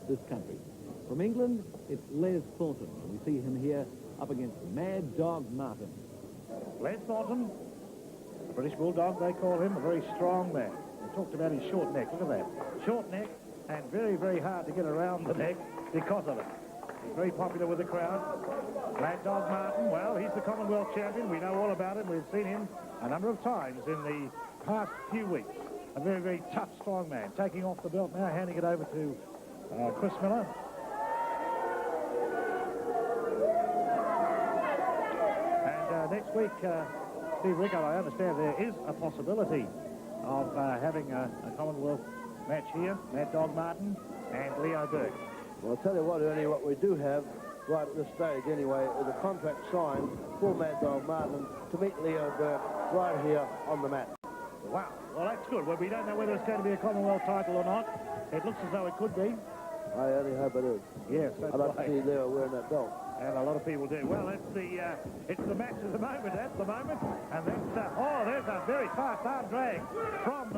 this country. From England, it's Les Thornton. We see him here up against Mad Dog Martin. Les Thornton, a British Bulldog, they call him, a very strong man. We talked about his short neck. Look at that. Short neck and very, very hard to get around the neck because of it. He's very popular with the crowd. Mad Dog Martin, well, he's the Commonwealth champion. We know all about him. We've seen him a number of times in the past few weeks. A very, very tough, strong man. Taking off the belt now, handing it over to Chris Miller. And next week, Steve Rickard, I understand there is a possibility of having a Commonwealth match here. Mad Dog Martin and Leo Burke. Well, I'll tell you what, Ernie, what we do have right at this stage anyway is a contract signed for Mad Dog Martin to meet Leo Burke right here on the mat. Wow, well, that's good. Well, we don't know whether it's going to be a Commonwealth title or not. It looks as though it could be. I only hope it is. Yes, that's I'd like to see Leo wearing that belt. And a lot of people do. Well, it's the match of the moment at the moment. And that's, oh, there's a very fast arm drag from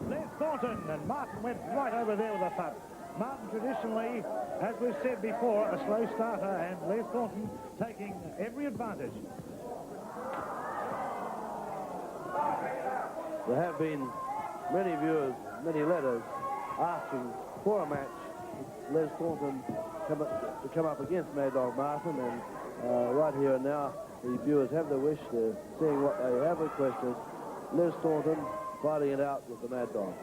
Les Thornton. And Martin went right over there with a thump. Martin traditionally, as we've said before, a slow starter, and Les Thornton taking every advantage. There have been many viewers, many letters asking for a match with Les Thornton to come up against Mad Dog Martin, and right here and now the viewers have their wish. They're seeing what they have requested. Les Thornton fighting it out with the Mad Dog.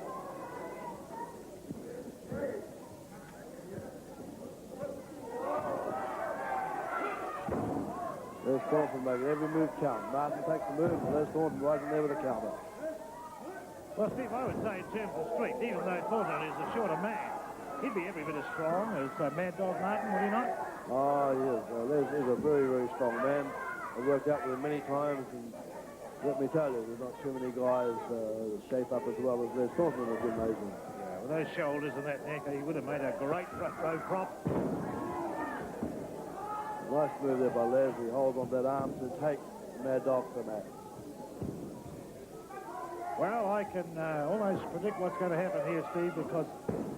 Les Thornton making every move count. Martin takes the move, and Les Thornton right in there with a counter. Well, Steve, I would say in terms of strength, even though Thornton is a shorter man, he'd be every bit as strong as Mad Dog Martin, would he not? Oh, yes. Les is a very, very strong man. I've worked out with him many times, and let me tell you, there's not too many guys that shape up as well as Les Thornton has been amazing. Yeah, with those shoulders and that neck, he would have made a great front row prop. Nice move there by Les. He holds on that arm to take Mad Dog to the mat. Well, I can almost predict what's going to happen here, Steve, because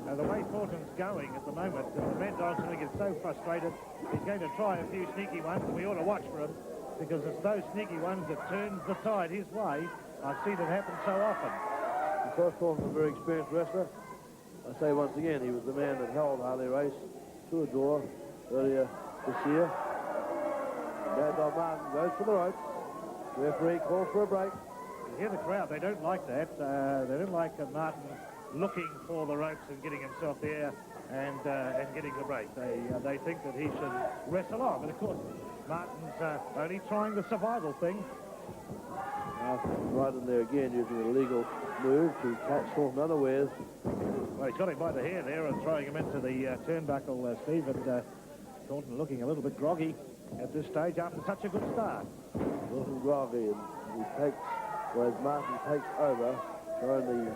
the way Thornton's going at the moment, the Mad Dog's going to get so frustrated, he's going to try a few sneaky ones, and we ought to watch for him, because it's those sneaky ones that turns the tide his way. I've seen it happen so often. Of course, Thornton's a very experienced wrestler. I say once again, he was the man that held Harley Race to a draw earlier this year. Mad Dog Martin goes for the ropes. Referee calls for a break. You hear the crowd, they don't like that. They don't like Martin looking for the ropes and getting himself there and getting the break. They think that he should wrestle on. But of course, Martin's only trying the survival thing. Right in there again, using an illegal move to catch Thornton unawares. Well, he's got him by the hair there and throwing him into the turnbuckle, Steve. And Thornton looking a little bit groggy at this stage after such a good start. A little groggy, and he takes, whereas Martin takes over, throwing the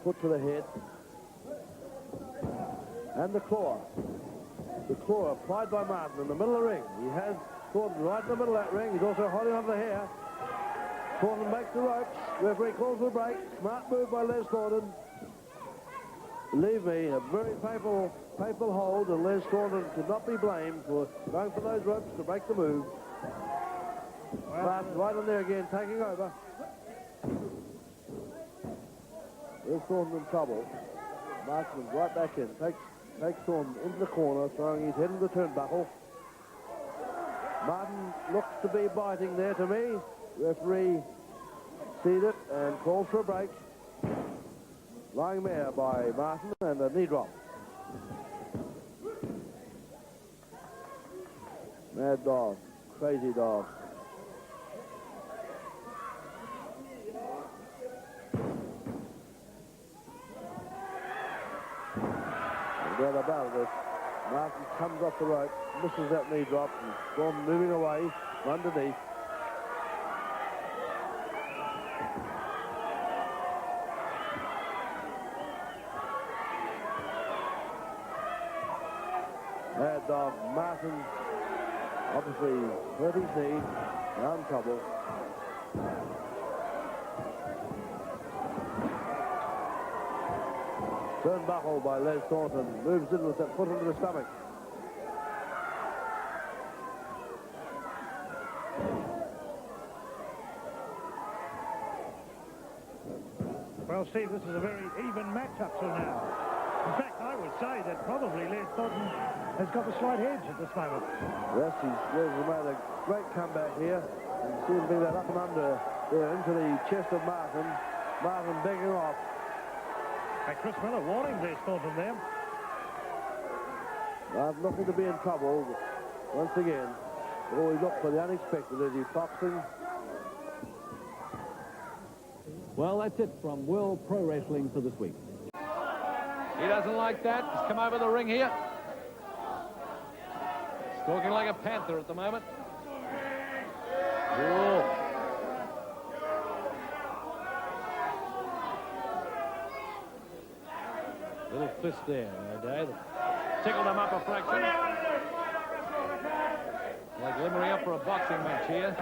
foot to the head. And the claw. The claw applied by Martin in the middle of the ring. He has Thornton right in the middle of that ring. He's also holding on to the hair. Thornton makes the ropes. Referee calls for a break. Smart move by Les Thornton. Believe me, a very painful hold, and Les Thornton could not be blamed for going for those ropes to break the move. Well, Martin right in there again, taking over. Les Thornton in trouble. Martin right back in. Takes Thornton into the corner, throwing his head into the turnbuckle. Martin looks to be biting there to me. Referee sees it and calls for a break. Lying there by Martin and a knee drop. Mad Dog, crazy dog. Forget about it. Martin comes off the rope, misses that knee drop, and Thornton moving away from underneath. Mad Dog Martin obviously hurt his knee, now in trouble. buckle by Les Thornton. Moves in with that foot into the stomach. Well, Steve, this is a very even match up till now. In fact, I would say that probably Les Thornton has got the slight edge at this moment. Yes, he's made a great comeback here. You see him do that up and under there into the chest of Martin. Martin begging off. And Chris Miller warning Les Thornton there. Not looking to be in trouble once again. Always look for the unexpected as he's boxing. Well, that's it from World Pro Wrestling for this week. He doesn't like that. He's come over the ring here. Stalking like a panther at the moment. Whoa. Little fist there, O'Day. Tickled him up a fraction. Like limbering up for a boxing match here.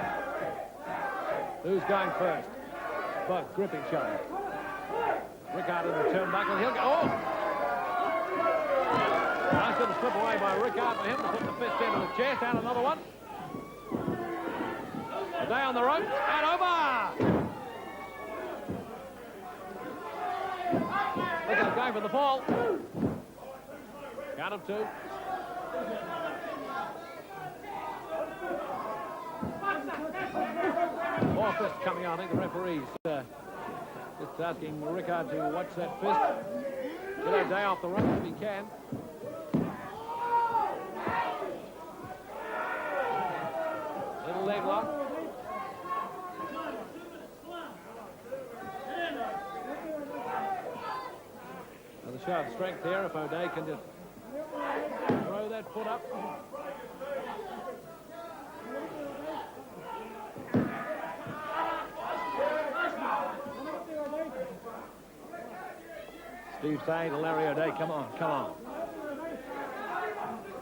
Who's going first? Both grip each other. Rickard in the turnbuckle. He'll go. Oh! Nice little slip away by Rickard for him to put the fist into the chest. And another one. O'Day on the ropes. And over! Rickard going for the fall. Count of two. More fists coming on. I think the referee's just asking Rickard to watch that fist. Get O'Day off the ropes if he can. Little leg lock. Another show of strength here if O'Day can just throw that foot up. Steve saying to Larry O'Day, come on, come on.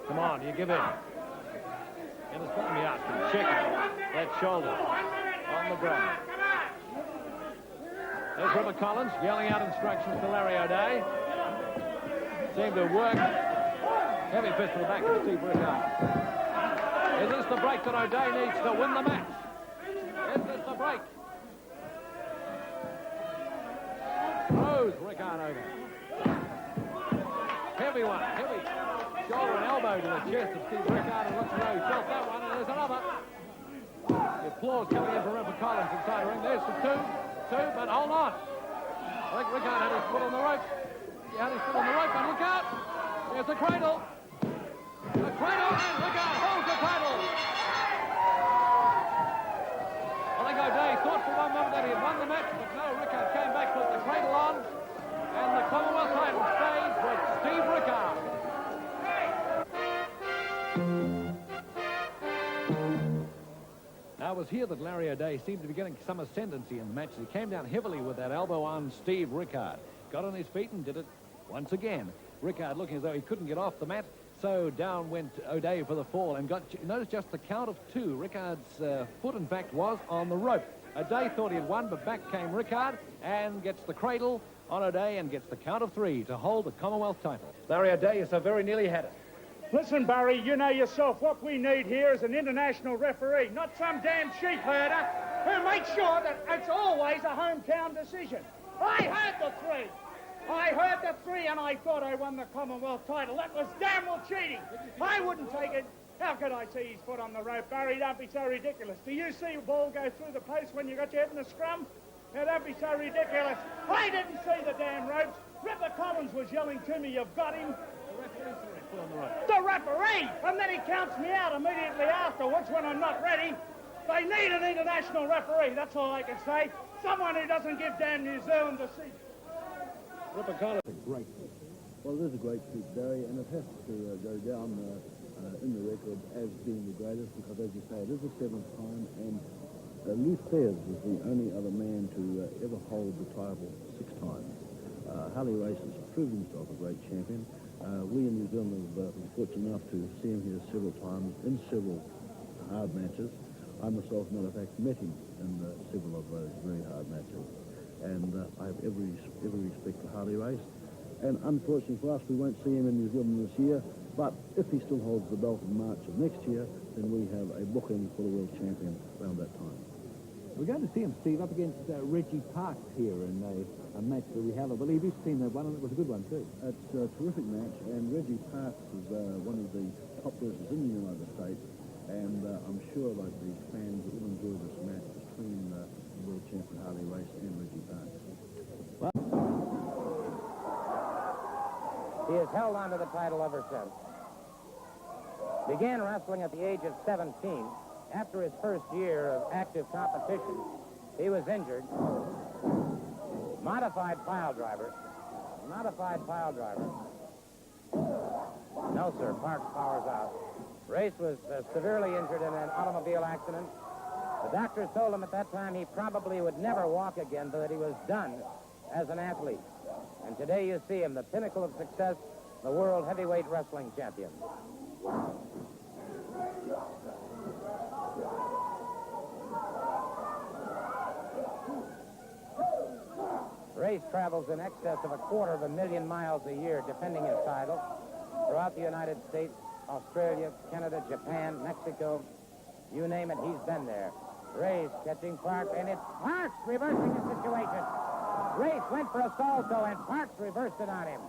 Come on, you give in. And it's let me out. Check it. That shoulder on the ground. There's Robert Collins yelling out instructions to Larry O'Day. Seemed to work. Heavy fist to the back of Steve Rickard. Is this the break that O'Day needs to win the match? Is this the break? Throws Rickard over. Heavy one, heavy shoulder and elbow to the chest of Steve Rickard, and looks as though he felt that one, and there's another. The applause coming in from Robert Collins inside the ring. There's the two, but hold on. I think Rickard had his foot on the rope. He had his foot on the rope, and look out. There's the cradle. The cradle, and Rickard holds the cradle. I think O'Day thought for one moment that he had won the match, but no, Rickard came back, put the cradle on, and the Commonwealth title stays with Steve Rickard. Now, it was here that Larry O'Day seemed to be getting some ascendancy in the match. He came down heavily with that elbow on Steve Rickard. Got on his feet and did it once again. Rickard looking as though he couldn't get off the mat, so down went O'Day for the fall and got, notice just the count of two. Rickard's foot, in fact, was on the rope. O'Day thought he had won, but back came Rickard and gets the cradle on O'Day and gets the count of three to hold the Commonwealth title. Larry O'Day has so very nearly had it. Listen, Barry, you know yourself, what we need here is an international referee, not some damn sheep herder who makes sure that it's always a hometown decision. I heard the three. I heard the three, and I thought I won the Commonwealth title. That was damn well cheating. I wouldn't take it. How could I see his foot on the rope? Barry, don't be so ridiculous. Do you see a ball go through the post when you got your head in the scrum? Now, don't be so ridiculous. I didn't see the damn ropes. Ripper Collins was yelling to me, you've got him. The referee! And then he counts me out immediately afterwards when I'm not ready. They need an international referee, that's all I can say. Someone who doesn't give damn New Zealand a seat. Ripper Collins. Great. Well, it is a great feat, Barry, and it has to go down in the record as being the greatest because, as you say, it is the seventh time, and Lee Sayers was the only other man to ever hold the title 6 times. Harley Race has proven himself a great champion. We in New Zealand have been fortunate enough to see him here several times in several hard matches. I myself, matter of fact, met him in several of those very hard matches. And I have every respect for Harley Race. And unfortunately for us, we won't see him in New Zealand this year. But if he still holds the belt in March of next year, then we have a booking for the world champion around that time. We're going to see him, Steve, up against Reggie Parks here in a match that we have. I believe you've seen that one, and it was a good one, too. It's a terrific match, and Reggie Parks is one of the top wrestlers in the United States, and I'm sure like the fans will enjoy this match between the world champion Harley Race and Reggie Parks. He has held on to the title ever since. Began wrestling at the age of 17. After his first year of active competition, he was injured. Modified pile driver. Modified pile driver. No, sir. Parks powers out. Race was severely injured in an automobile accident. The doctors told him at that time he probably would never walk again, but that he was done as an athlete. And today you see him, the pinnacle of success, the world heavyweight wrestling champion. Race travels in excess of 250,000 miles a year defending his title throughout the United States, Australia, Canada, Japan, Mexico. You name it, he's been there. Race catching Parks, and it's Parks reversing the situation. Race went for a salto, and Parks reversed it on him.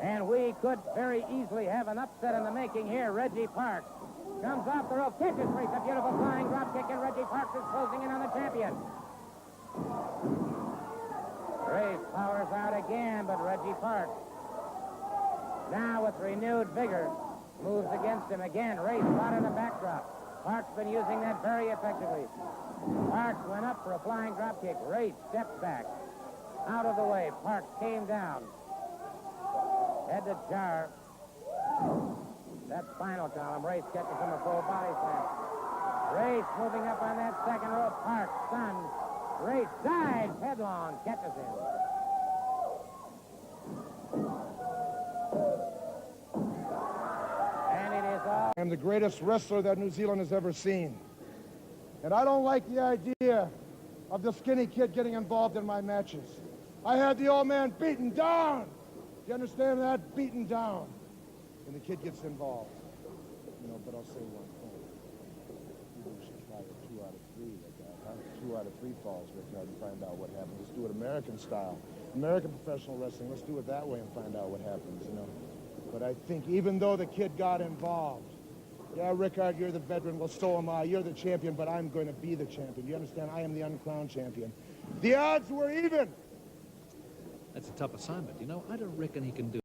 And we could very easily have an upset in the making here. Reggie Parks comes off the rope, catches Race, a beautiful flying drop kick, and Reggie Parks is closing in on the champion. Race powers out again, but Reggie Parks, now with renewed vigor, moves against him again. Race caught in a backdrop. Parks been using that very effectively. Parks went up for a flying drop kick. Race stepped back. Out of the way. Parks came down. Had to jar. That spinal column. Race catches him a full body slam. Race moving up on that second rope. Parks stunned. Race dives headlong. Catches him. And it is all. I'm the greatest wrestler that New Zealand has ever seen. And I don't like the idea of the skinny kid getting involved in my matches. I had the old man beaten down. Do you understand that? Beaten down. And the kid gets involved. You know, but I'll say one thing. We should try a 2 out of 3 like that, huh? 2 out of 3 falls, Rickard, and find out what happens. Let's do it American style. American professional wrestling. Let's do it that way and find out what happens, you know. But I think even though the kid got involved, yeah, Rickard, you're the veteran. Well, so am I. You're the champion, but I'm going to be the champion. You understand? I am the uncrowned champion. The odds were even. That's a tough assignment. You know, I don't reckon he can do